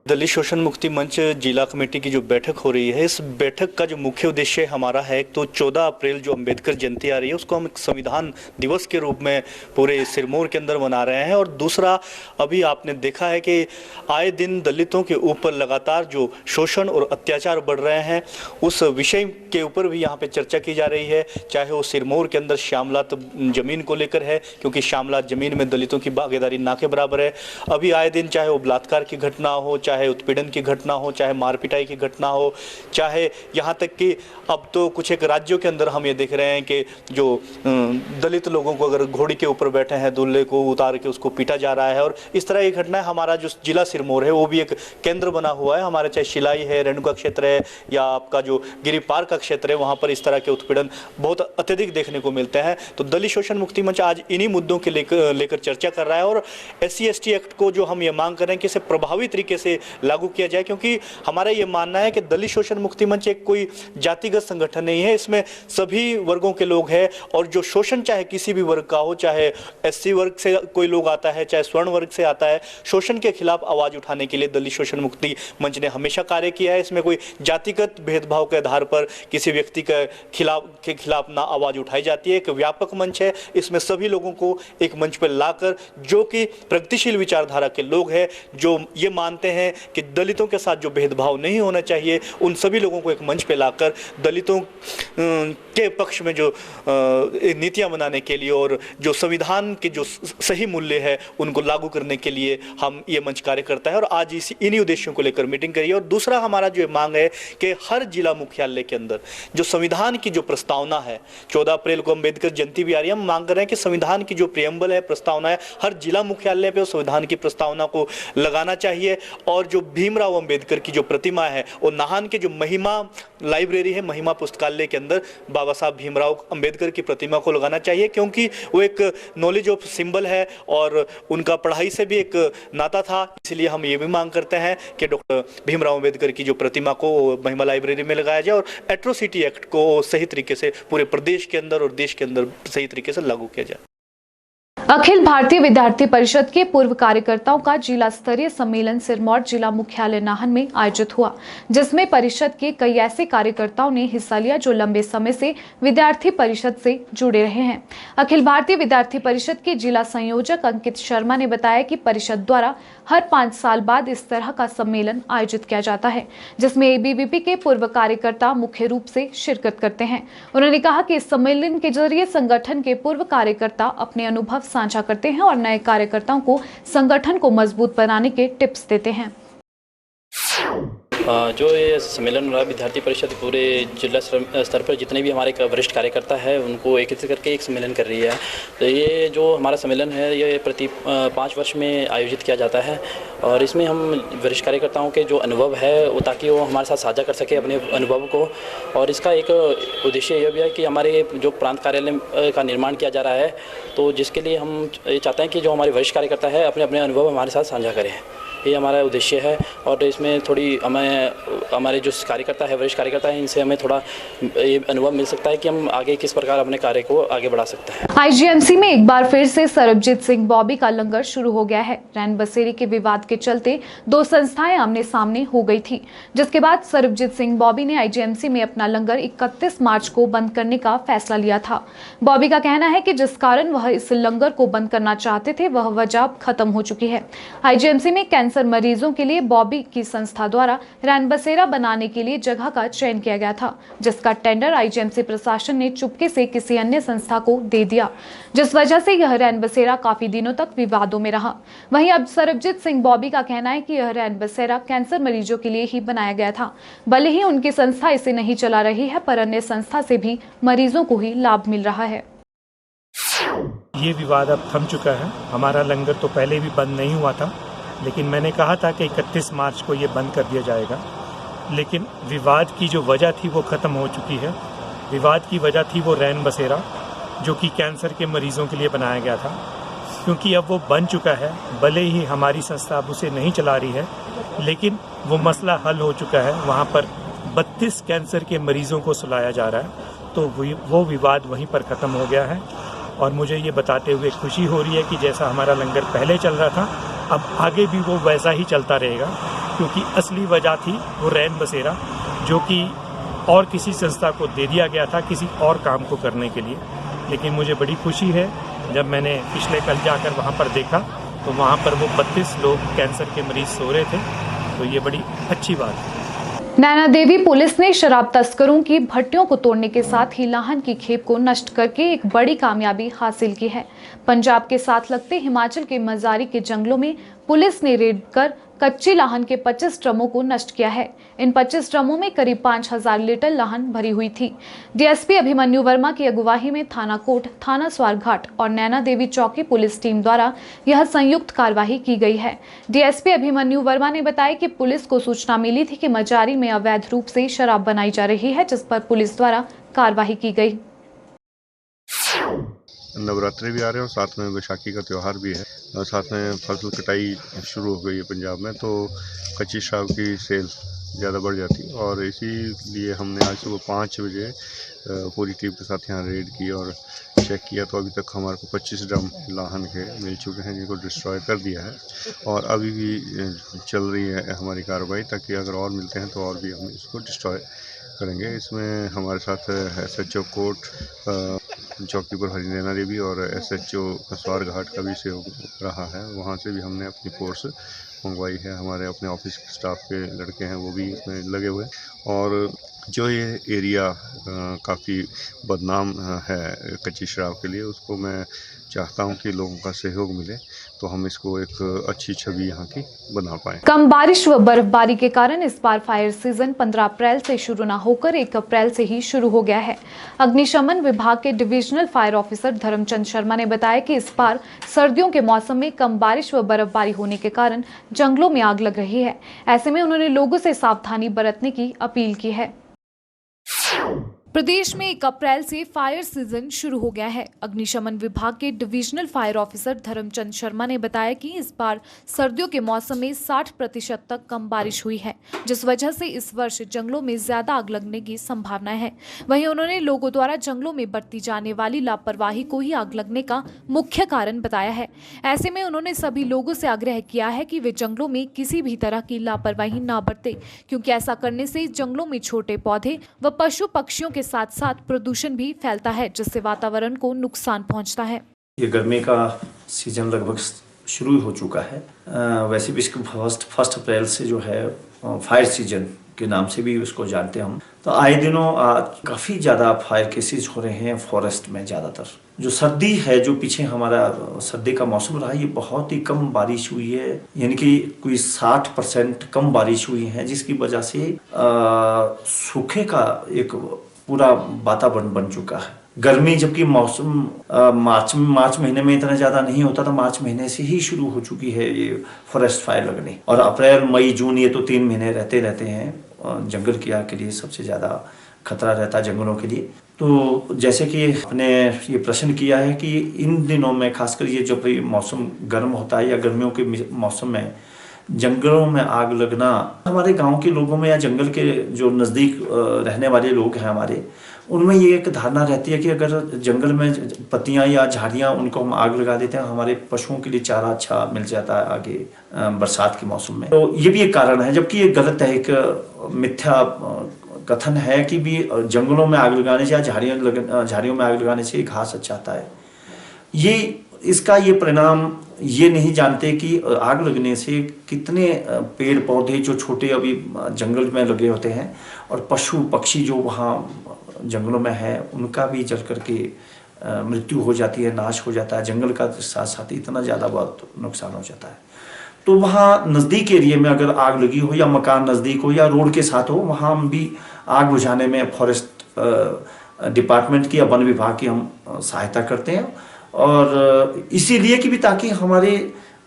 दलित शोषण मुक्ति मंच जिला कमेटी की जो बैठक हो रही है, इस बैठक का जो मुख्य उद्देश्य हमारा है तो 14 अप्रैल जो अंबेडकर जयंती आ रही है उसको हम एक संविधान दिवस के रूप में पूरे सिरमौर के अंदर मना रहे हैं। और दूसरा, अभी आपने देखा है कि आए दिन दलितों के ऊपर लगातार जो शोषण और अत्याचार बढ़ रहे हैं उस विषय के ऊपर भी यहाँ पे चर्चा की जा रही है। चाहे वो सिरमौर के अंदर श्यामलात जमीन को लेकर है, क्योंकि श्यामलात जमीन में दलितों की भागीदारी ना के बराबर है। अभी आए दिन चाहे वो बलात्कार की घटना हो, चाहे उत्पीड़न की घटना हो, चाहे मार पिटाई की घटना हो, चाहे यहाँ तक कि अब तो कुछ एक राज्यों के अंदर हम ये देख रहे हैं कि जो दलित लोगों को अगर घोड़ी के ऊपर बैठे हैं दूल्हे को उतार के उसको पीटा जा रहा है। और इस तरह की घटना है। हमारा जो जिला सिरमौर है वो भी एक केंद्र बना हुआ है। हमारे चाहे शिलाई है, रेणुका क्षेत्र है या आपका जो गिरिपार का क्षेत्र है, वहाँ पर इस तरह के उत्पीड़न बहुत अत्यधिक देखने को मिलते हैं। तो दलित शोषण मुक्ति मंच आज इन्हीं मुद्दों के लेकर चर्चा कर रहा है और SC/ST एक्ट को जो हम ये मांग कर रहे हैं कि इसे प्रभावी प्रभावी तरीके से लागू किया जाए, क्योंकि हमारा ये मानना है कि दलित शोषण मुक्ति मंच एक कोई जातिगत संगठन नहीं है, इसमें सभी वर्गों के लोग हैं और जो शोषण चाहे किसी भी वर्ग का हो, चाहे एससी वर्ग से कोई लोग आता है, चाहे स्वर्ण वर्ग से आता है, शोषण के खिलाफ आवाज उठाने के लिए दलित शोषण मुक्ति मंच ने हमेशा कार्य किया है। इसमें कोई जातिगत भेदभाव के आधार पर किसी व्यक्ति के खिलाफ ना आवाज उठाई जाती है। एक व्यापक मंच है, इसमें सभी लोगों को एक मंच पर लाकर, जो कि प्रगतिशील विचारधारा के लोग हैं, जो ये मानते हैं कि दलितों के साथ जो भेदभाव नहीं होना चाहिए, उन सभी लोगों को एक मंच पे लाकर दलितों के पक्ष में जो नीतियां बनाने के लिए और जो संविधान के जो सही मूल्य है उनको लागू करने के लिए हम ये मंच कार्य करता है। और आज इन्हीं उद्देश्यों को लेकर मीटिंग करी है। और दूसरा हमारा जो मांग है कि हर जिला मुख्यालय के अंदर जो संविधान की जो प्रस्तावना है, 14 अप्रैल को अम्बेडकर जयंती भी आ रही है, हम मांग कर रहे हैं कि संविधान की जो प्रियम्बल है, प्रस्तावना है, हर जिला मुख्यालय पे उस संविधान की प्रस्तावना को लगाना चाहिए। और जो भीमराव अम्बेडकर की जो प्रतिमा है, वो नाहन के जो महिमा लाइब्रेरी है, महिमा पुस्तकालय के अंदर बाबा साहब भीमराव अम्बेडकर की प्रतिमा को लगाना चाहिए, क्योंकि वो एक नॉलेज ऑफ सिंबल है और उनका पढ़ाई से भी एक नाता था। इसलिए हम ये भी मांग करते हैं कि डॉक्टर भीमराव अम्बेडकर की जो प्रतिमा को महिमा लाइब्रेरी में लगाया जाए और एट्रोसिटी एक्ट को सही तरीके से पूरे प्रदेश के अंदर और देश के अंदर सही तरीके से लागू किया जाए। अखिल भारतीय विद्यार्थी परिषद के पूर्व कार्यकर्ताओं का जिला स्तरीय सम्मेलन सिरमौर जिला मुख्यालय नाहन में आयोजित हुआ, जिसमें परिषद के कई ऐसे कार्यकर्ताओं ने हिस्सा लिया जो लंबे समय से विद्यार्थी परिषद से जुड़े रहे हैं। अखिल भारतीय विद्यार्थी परिषद के जिला संयोजक अंकित शर्मा ने बताया कि परिषद द्वारा हर 5 साल बाद इस तरह का सम्मेलन आयोजित किया जाता है, जिसमें एबीवीपी के पूर्व कार्यकर्ता मुख्य रूप से शिरकत करते हैं। उन्होंने कहा कि इस सम्मेलन के जरिए संगठन के पूर्व कार्यकर्ता अपने अनुभव साझा करते हैं और नए कार्यकर्ताओं को संगठन को मजबूत बनाने के टिप्स देते हैं। जो ये सम्मेलन हो रहा है विद्यार्थी परिषद पूरे जिला स्तर पर जितने भी हमारे वरिष्ठ कार्यकर्ता है उनको एकत्रित करके एक सम्मेलन कर रही है। तो ये जो हमारा सम्मेलन है ये प्रति 5 वर्ष में आयोजित किया जाता है और इसमें हम वरिष्ठ कार्यकर्ताओं के जो अनुभव है वो ताकि वो हमारे साथ साझा कर सके अपने अनुभव को। और इसका एक उद्देश्य यह भी है कि हमारे जो प्रांत कार्यालय का निर्माण किया जा रहा है, तो जिसके लिए हम ये चाहते हैं कि जो हमारे वरिष्ठ कार्यकर्ता है अपने अपने अनुभव हमारे साथ साझा करें। ये हमारा उद्देश्य है और इसमें थोड़ी हमारे जो कार्यकर्ता है, वरिष्ठ कार्यकर्ता है, इनसे हमें थोड़ा ये अनुभव मिल सकता है कि हम आगे किस प्रकार अपने कार्य को आगे बढ़ा सकते हैं। आईजीएमसी में एक बार फिर से सरबजीत सिंह बॉबी का लंगर शुरू हो गया है। रैन बसेरी के विवाद के चलते 2 संस्थाएं आमने सामने हो गई थी, जिसके बाद सरबजीत सिंह बॉबी ने आईजीएमसी में अपना लंगर 31 मार्च को बंद करने का फैसला लिया था। बॉबी का कहना है कि जिस कारण वह इस लंगर को बंद करना चाहते थे वह वजह अब खत्म हो चुकी है। आईजीएमसी में कैंसर मरीजों के लिए बॉबी की संस्था द्वारा रैन बसेरा बनाने के लिए जगह का चयन किया गया था, जिसका टेंडर आईजीएमसी प्रशासन ने चुपके से किसी अन्य संस्था को दे दिया, जिस वजह से यह रैन बसेरा काफी दिनों तक विवादों में रहा। वहीं अब सरबजीत सिंह बॉबी का कहना है कि यह रैन बसेरा कैंसर मरीजों के लिए ही बनाया गया था। भले ही उनकी संस्था इसे नहीं चला रही है, पर अन्य संस्था से भी मरीजों को ही लाभ मिल रहा है। ये विवाद अब थम चुका है। हमारा लंगर तो पहले भी बंद नहीं हुआ था, लेकिन मैंने कहा था कि 31 मार्च को ये बंद कर दिया जाएगा, लेकिन विवाद की जो वजह थी वो ख़त्म हो चुकी है। विवाद की वजह थी वो रैन बसेरा, जो कि कैंसर के मरीज़ों के लिए बनाया गया था। क्योंकि अब वो बन चुका है, भले ही हमारी संस्था अब उसे नहीं चला रही है, लेकिन वो मसला हल हो चुका है। वहाँ पर 32 कैंसर के मरीज़ों को सुलाया जा रहा है, तो वो विवाद वहीं पर ख़त्म हो गया है। और मुझे ये बताते हुए खुशी हो रही है कि जैसा हमारा लंगर पहले चल रहा था, अब आगे भी वो वैसा ही चलता रहेगा, क्योंकि असली वजह थी वो रैन बसेरा, जो कि और किसी संस्था को दे दिया गया था किसी और काम को करने के लिए। लेकिन मुझे बड़ी खुशी है, जब मैंने पिछले कल जाकर वहाँ पर देखा तो वहाँ पर वो 32 लोग कैंसर के मरीज सो रहे थे, तो ये बड़ी अच्छी बात है। नैना देवी पुलिस ने शराब तस्करों की भट्टियों को तोड़ने के साथ ही लाहन की खेप को नष्ट करके एक बड़ी कामयाबी हासिल की है। पंजाब के साथ लगते हिमाचल के मजारी के जंगलों में पुलिस ने रेड कर कच्ची लाहन के 25 ड्रमों को नष्ट किया है। इन 25 ड्रमों में करीब 5000 लीटर लाहन भरी हुई थी। डीएसपी अभिमन्यु वर्मा की अगुवाई में थाना कोट, थाना स्वारघाट और नैना देवी चौकी पुलिस टीम द्वारा यह संयुक्त कार्रवाई की गई है। डीएसपी अभिमन्यु वर्मा ने बताया कि पुलिस को सूचना मिली थी कि मजारी में अवैध रूप से शराब बनाई जा रही है, जिस पर पुलिस द्वारा कार्रवाई की गई। नवरात्रे भी आ रहे हैं और साथ में बैसाखी का त्यौहार भी है और साथ में फसल कटाई शुरू हो गई है पंजाब में, तो कच्ची शराब की सेल ज़्यादा बढ़ जाती है और इसीलिए हमने आज सुबह 5 बजे पूरी टीम के साथ यहाँ रेड की और चेक किया, तो अभी तक हमारे को 25 ड्रम लाहन के मिल चुके हैं जिनको डिस्ट्रॉय कर दिया है और अभी भी चल रही है हमारी कार्रवाई, ताकि अगर और मिलते हैं तो और भी हम इसको डिस्ट्रॉय करेंगे। इसमें हमारे साथ SHO कोट चौकीपुर हरिनैना देवी और SHO कसवार घाट का भी सहयोग रहा है, वहाँ से भी हमने अपनी फोर्स मंगवाई है। हमारे अपने ऑफिस स्टाफ के लड़के हैं वो भी इसमें लगे हुए, और जो ये एरिया काफ़ी बदनाम है कच्ची शराब के लिए, उसको मैं चाहता हूँ कि लोगों का सहयोग मिले तो हम इसको एक अच्छी छवि यहाँ की बना पाएँ। कम बारिश व बर्फबारी के कारण इस बार फायर सीजन 15 अप्रैल से शुरू न होकर 1 अप्रैल से ही शुरू हो गया है। अग्निशमन विभाग के divisional fire officer Dharamchand Sharma ने बताया कि इस बार सर्दियों के मौसम में कम बारिश व बर्फबारी होने के कारण जंगलों में आग लग रही है। ऐसे में उन्होंने लोगों से सावधानी बरतने की अपील की है। प्रदेश में 1 अप्रैल से फायर सीजन शुरू हो गया है। अग्निशमन विभाग के divisional fire officer Dharamchand Sharma ने बताया कि इस बार सर्दियों के मौसम में 60% तक कम बारिश हुई है, जिस वजह से इस वर्ष जंगलों में ज्यादा आग लगने की संभावना है। वहीं उन्होंने लोगों द्वारा जंगलों में बरती जाने वाली लापरवाही को ही आग लगने का मुख्य कारण बताया है। ऐसे में उन्होंने सभी लोगों से आग्रह किया है कि वे जंगलों में किसी भी तरह की लापरवाही न बरते, क्योंकि ऐसा करने से जंगलों में छोटे पौधे व पशु पक्षियों के साथ साथ प्रदूषण भी फैलता है, जिससे वातावरण को नुकसान पहुंचता है। ये गर्मी का सीजन लगभग शुरू हो चुका है। वैसे भी इसको फर्स्ट अप्रैल से जो है फायर सीजन के नाम से भी उसको जानते हैं हम। तो आए दिनों काफ़ी ज़्यादा फायर केसेस हो रहे हैं फॉरेस्ट में। ज़्यादातर जो सर्दी है, जो पीछे हमारा सर्दी का मौसम रहा, ये बहुत ही कम बारिश हुई है, यानी कि कोई 60% कम बारिश हुई है, जिसकी वजह से सूखे का एक पूरा वातावरण बन चुका है। गर्मी जबकि मौसम मार्च महीने में इतना ज़्यादा नहीं होता था, मार्च महीने से ही शुरू हो चुकी है ये फॉरेस्ट फायर लगने, और अप्रैल मई जून ये तो 3 महीने रहते हैं। जंगल की आग के लिए सबसे ज़्यादा खतरा रहता है जंगलों के लिए। तो जैसे कि आपने ये प्रश्न किया है कि इन दिनों में खासकर ये जब मौसम गर्म होता है या गर्मियों के मौसम में जंगलों में आग लगना, हमारे गांव के लोगों में या जंगल के जो नज़दीक रहने वाले लोग हैं हमारे, उनमें ये एक धारणा रहती है कि अगर जंगल में पत्तियां या झाड़ियां उनको हम आग लगा देते हैं, हमारे पशुओं के लिए चारा अच्छा मिल जाता है आगे बरसात के मौसम में। तो ये भी एक कारण है, जबकि ये गलत है, एक मिथ्या कथन है कि भी जंगलों में आग लगाने से या झाड़ियों में आग लगाने से घास अच्छा आता है। इसका ये परिणाम ये नहीं जानते कि आग लगने से कितने पेड़ पौधे जो छोटे अभी जंगल में लगे होते हैं और पशु पक्षी जो वहाँ जंगलों में है, उनका भी जल करके मृत्यु हो जाती है, नाश हो जाता है। जंगल का साथ साथ इतना ज़्यादा बहुत नुकसान हो जाता है। तो वहाँ नज़दीक एरिया में अगर आग लगी हो या मकान नज़दीक हो या रोड के साथ हो, वहाँ हम भी आग बुझाने में फॉरेस्ट डिपार्टमेंट की या वन विभाग की हम सहायता करते हैं, और इसीलिए कि भी ताकि हमारे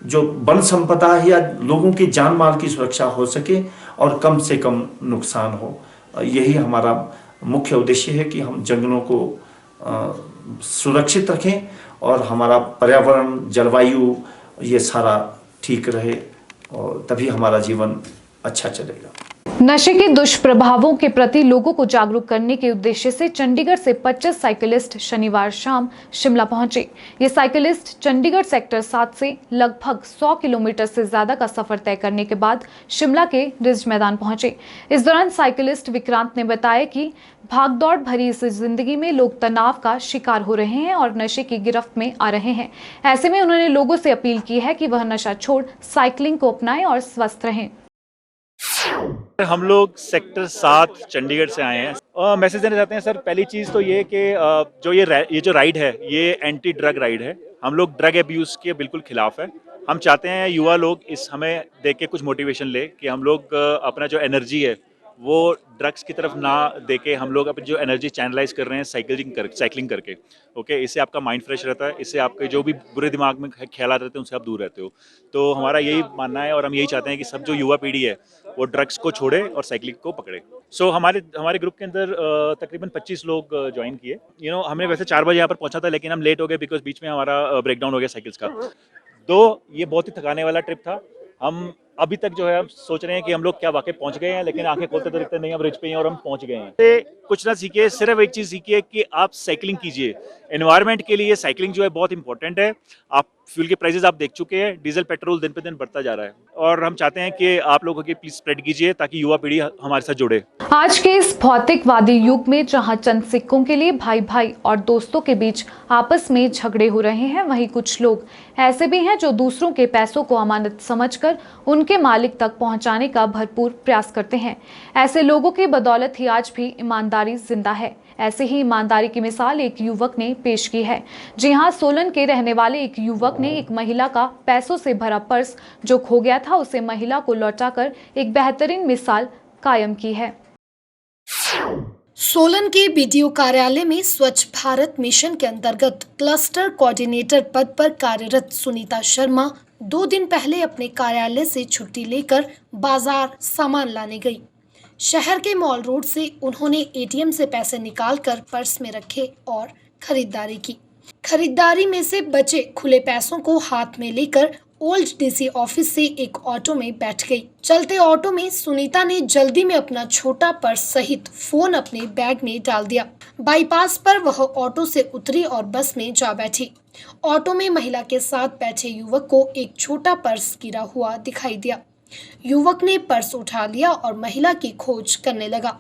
जो वन संपदा है या लोगों की जान माल की सुरक्षा हो सके और कम से कम नुकसान हो। यही हमारा मुख्य उद्देश्य है कि हम जंगलों को सुरक्षित रखें और हमारा पर्यावरण, जलवायु ये सारा ठीक रहे, और तभी हमारा जीवन अच्छा चलेगा। नशे के दुष्प्रभावों के प्रति लोगों को जागरूक करने के उद्देश्य से चंडीगढ़ से 25 साइकिलिस्ट शनिवार शाम शिमला पहुंचे। ये साइकिलिस्ट चंडीगढ़ सेक्टर 7 से लगभग 100 किलोमीटर से ज्यादा का सफर तय करने के बाद शिमला के रिज मैदान पहुंचे। इस दौरान साइकिलिस्ट विक्रांत ने बताया कि भागदौड़ भरी इस जिंदगी में लोग तनाव का शिकार हो रहे हैं और नशे की गिरफ्त में आ रहे हैं। ऐसे में उन्होंने लोगों से अपील की है कि वह नशा छोड़ साइकिलिंग को अपनाएं और स्वस्थ रहें। हम लोग सेक्टर 7 चंडीगढ़ से आए हैं। मैसेज देना चाहते हैं सर। पहली चीज़ तो ये कि जो ये जो राइड है, ये एंटी ड्रग राइड है। हम लोग ड्रग एब्यूज़ के बिल्कुल खिलाफ है। हम चाहते हैं युवा लोग हमें देख के कुछ मोटिवेशन ले कि हम लोग अपना जो एनर्जी है वो ड्रग्स की तरफ ना देके हम लोग अपनी जो एनर्जी चैनलाइज कर रहे हैं साइकिलिंग करके। ओके, इससे आपका माइंड फ्रेश रहता है, इससे आपके जो भी बुरे दिमाग में ख्याल रहते हैं उनसे आप दूर रहते हो। तो हमारा यही मानना है और हम यही चाहते हैं कि सब जो युवा पीढ़ी है वो ड्रग्स को छोड़े और साइकिलिंग को पकड़े। सो हमारे ग्रुप के अंदर तकरीबन 25 लोग ज्वाइन किए। हमने वैसे 4 बजे यहाँ पर पहुंचा था, लेकिन हम लेट हो गए बिकॉज बीच में हमारा ब्रेकडाउन हो गया साइकिल्स का। तो ये बहुत ही थकाने वाला ट्रिप था। हम अभी तक जो है हम सोच रहे हैं कि हम लोग क्या वाकई पहुंच गए हैं, लेकिन आंखें खोलते तो दिखते नहीं, हम ब्रिज पे हैं और हम पहुंच गए हैं। कुछ ना सीखिए, सिर्फ एक चीज सीखिए कि आप साइकिलिंग कीजिए। एनवायरनमेंट के लिए साइकिलिंग जो है बहुत इंपॉर्टेंट है। आप फ्यूल के प्राइसेस आप देख चुके हैं, डीजल पेट्रोल दिन पे दिन बढ़ता जा रहा है, और हम चाहते हैं कि आप लोगों की प्लीज स्प्रेड कीजिए ताकि युवा पीढ़ी हमारे साथ जुड़े। आज के इस भौतिकवादी युग में जहां चंद सिक्कों के लिए भाई भाई और दोस्तों के बीच आपस में झगड़े हो रहे हैं, वहीं कुछ लोग ऐसे भी हैं जो दूसरों के पैसों को अमानत समझकर उनके मालिक तक पहुंचाने का भरपूर प्रयास करते हैं। ऐसे लोगों की बदौलत ही आज भी ईमानदारी जिंदा है। ऐसे ही ईमानदारी की मिसाल एक युवक ने पेश की है। जी हां, सोलन के रहने वाले एक युवक ने एक महिला का पैसों से भरा पर्स जो खो गया था, उसे महिला को लौटाकर एक बेहतरीन मिसाल कायम की है। सोलन के बीडीओ कार्यालय में स्वच्छ भारत मिशन के अंतर्गत क्लस्टर कोऑर्डिनेटर पद पर कार्यरत सुनीता शर्मा 2 दिन पहले अपने कार्यालय से छुट्टी लेकर बाजार सामान लाने गई। शहर के मॉल रोड से उन्होंने एटीएम से पैसे निकालकर पर्स में रखे और खरीदारी की। खरीदारी में से बचे खुले पैसों को हाथ में लेकर ओल्ड डीसी ऑफिस से एक ऑटो में बैठ गई। चलते ऑटो में सुनीता ने जल्दी में अपना छोटा पर्स सहित फोन अपने बैग में डाल दिया। बाईपास पर वह ऑटो से उतरी और बस में जा बैठी। ऑटो में महिला के साथ बैठे युवक को एक छोटा पर्स गिरा हुआ दिखाई दिया। युवक ने पर्स उठा लिया और महिला की खोज करने लगा।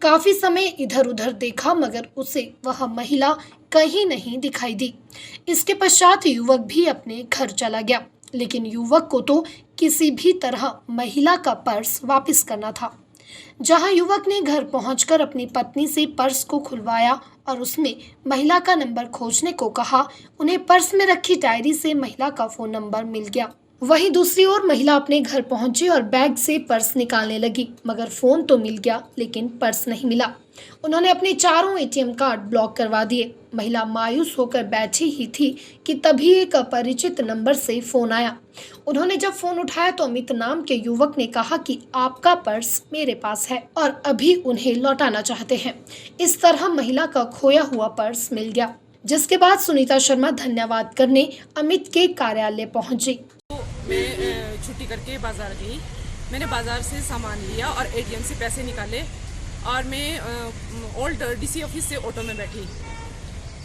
काफी समय इधर उधर देखा, मगर उसे वह महिला कहीं नहीं दिखाई दी। इसके पश्चात युवक भी अपने घर चला गया, लेकिन युवक को तो किसी भी तरह महिला का पर्स वापस करना था। जहां युवक ने घर पहुंचकर अपनी पत्नी से पर्स को खुलवाया और उसमें महिला का नंबर खोजने को कहा, उन्हें पर्स में रखी डायरी से महिला का फोन नंबर मिल गया। वहीं दूसरी ओर महिला अपने घर पहुंची और बैग से पर्स निकालने लगी, मगर फोन तो मिल गया लेकिन पर्स नहीं मिला। उन्होंने अपने चारों एटीएम कार्ड ब्लॉक करवा दिए। महिला मायूस होकर बैठी ही थी कि तभी एक अपरिचित नंबर से फोन आया। उन्होंने जब फोन उठाया तो अमित नाम के युवक ने कहा कि आपका पर्स मेरे पास है और अभी उन्हें लौटाना चाहते हैं। इस तरह महिला का खोया हुआ पर्स मिल गया, जिसके बाद सुनीता शर्मा धन्यवाद करने अमित के कार्यालय पहुंची। मैं छुट्टी करके बाजार गई। मैंने बाजार से सामान लिया और एटीएम से पैसे निकाले और मैं ओल्ड डीसी ऑफिस से ऑटो में बैठी।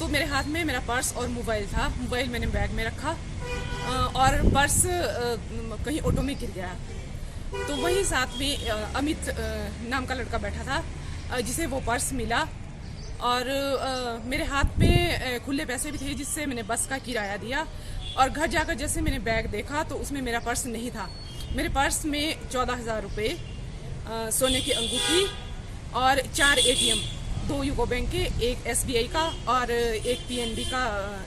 तो मेरे हाथ में मेरा पर्स और मोबाइल था। मोबाइल मैंने बैग में रखा और पर्स कहीं ऑटो में गिर गया। तो वहीं साथ में अमित नाम का लड़का बैठा था, जिसे वो पर्स मिला और मेरे हाथ में खुले पैसे भी थे, जिससे मैंने बस का किराया दिया। और घर जाकर जैसे मैंने बैग देखा तो उसमें मेरा पर्स नहीं था। मेरे पर्स में 14,000 रुपये, सोने की अंगूठी और 4 एटीएम, 2 यूको बैंक के, एक SBI का और एक PNB का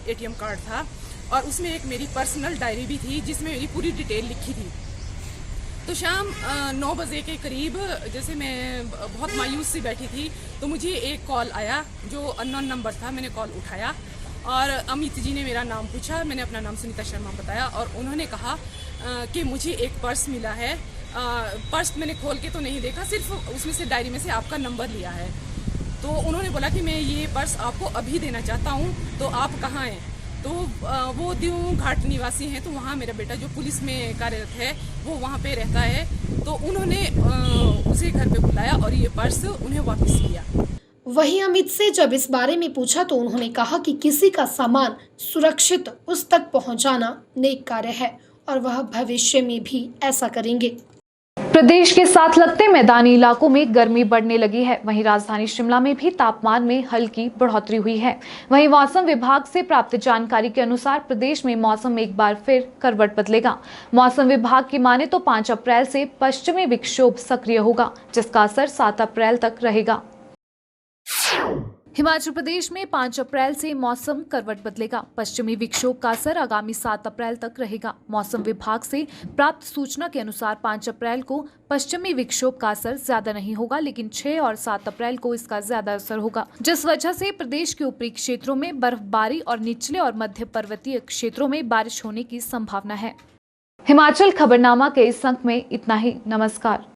एटीएम कार्ड था। और उसमें एक मेरी पर्सनल डायरी भी थी जिसमें मेरी पूरी डिटेल लिखी थी। तो शाम 9 बजे के करीब जैसे मैं बहुत मायूस सी बैठी थी तो मुझे एक कॉल आया जो अननोन नंबर था। मैंने कॉल उठाया और अमित जी ने मेरा नाम पूछा। मैंने अपना नाम सुनीता शर्मा बताया और उन्होंने कहा कि मुझे एक पर्स मिला है। पर्स मैंने खोल के तो नहीं देखा, सिर्फ उसमें से डायरी में से आपका नंबर लिया है। तो उन्होंने बोला कि मैं ये पर्स आपको अभी देना चाहता हूँ, तो आप कहाँ हैं? तो वो दीव घाट निवासी हैं, तो वहाँ मेरा बेटा जो पुलिस में कार्यरत है वो वहाँ पे रहता है। तो उन्होंने उसे घर पे बुलाया और ये पर्स उन्हें वापस किया। वहीं अमित से जब इस बारे में पूछा तो उन्होंने कहा कि किसी का सामान सुरक्षित उस तक पहुंचाना नेक कार्य है और वह भविष्य में भी ऐसा करेंगे। प्रदेश के साथ लगते मैदानी इलाकों में गर्मी बढ़ने लगी है। वहीं राजधानी शिमला में भी तापमान में हल्की बढ़ोतरी हुई है। वहीं मौसम विभाग से प्राप्त जानकारी के अनुसार प्रदेश में मौसम एक बार फिर करवट बदलेगा। मौसम विभाग की माने तो 5 अप्रैल से पश्चिमी विक्षोभ सक्रिय होगा, जिसका असर 7 अप्रैल तक रहेगा। हिमाचल प्रदेश में 5 अप्रैल से मौसम करवट बदलेगा। पश्चिमी विक्षोभ का असर आगामी 7 अप्रैल तक रहेगा। मौसम विभाग से प्राप्त सूचना के अनुसार 5 अप्रैल को पश्चिमी विक्षोभ का असर ज्यादा नहीं होगा, लेकिन 6 और 7 अप्रैल को इसका ज्यादा असर होगा, जिस वजह से प्रदेश के ऊपरी क्षेत्रों में बर्फबारी और निचले और मध्य पर्वतीय क्षेत्रों में बारिश होने की संभावना है। हिमाचल खबरनामा के इस अंक में इतना ही। नमस्कार।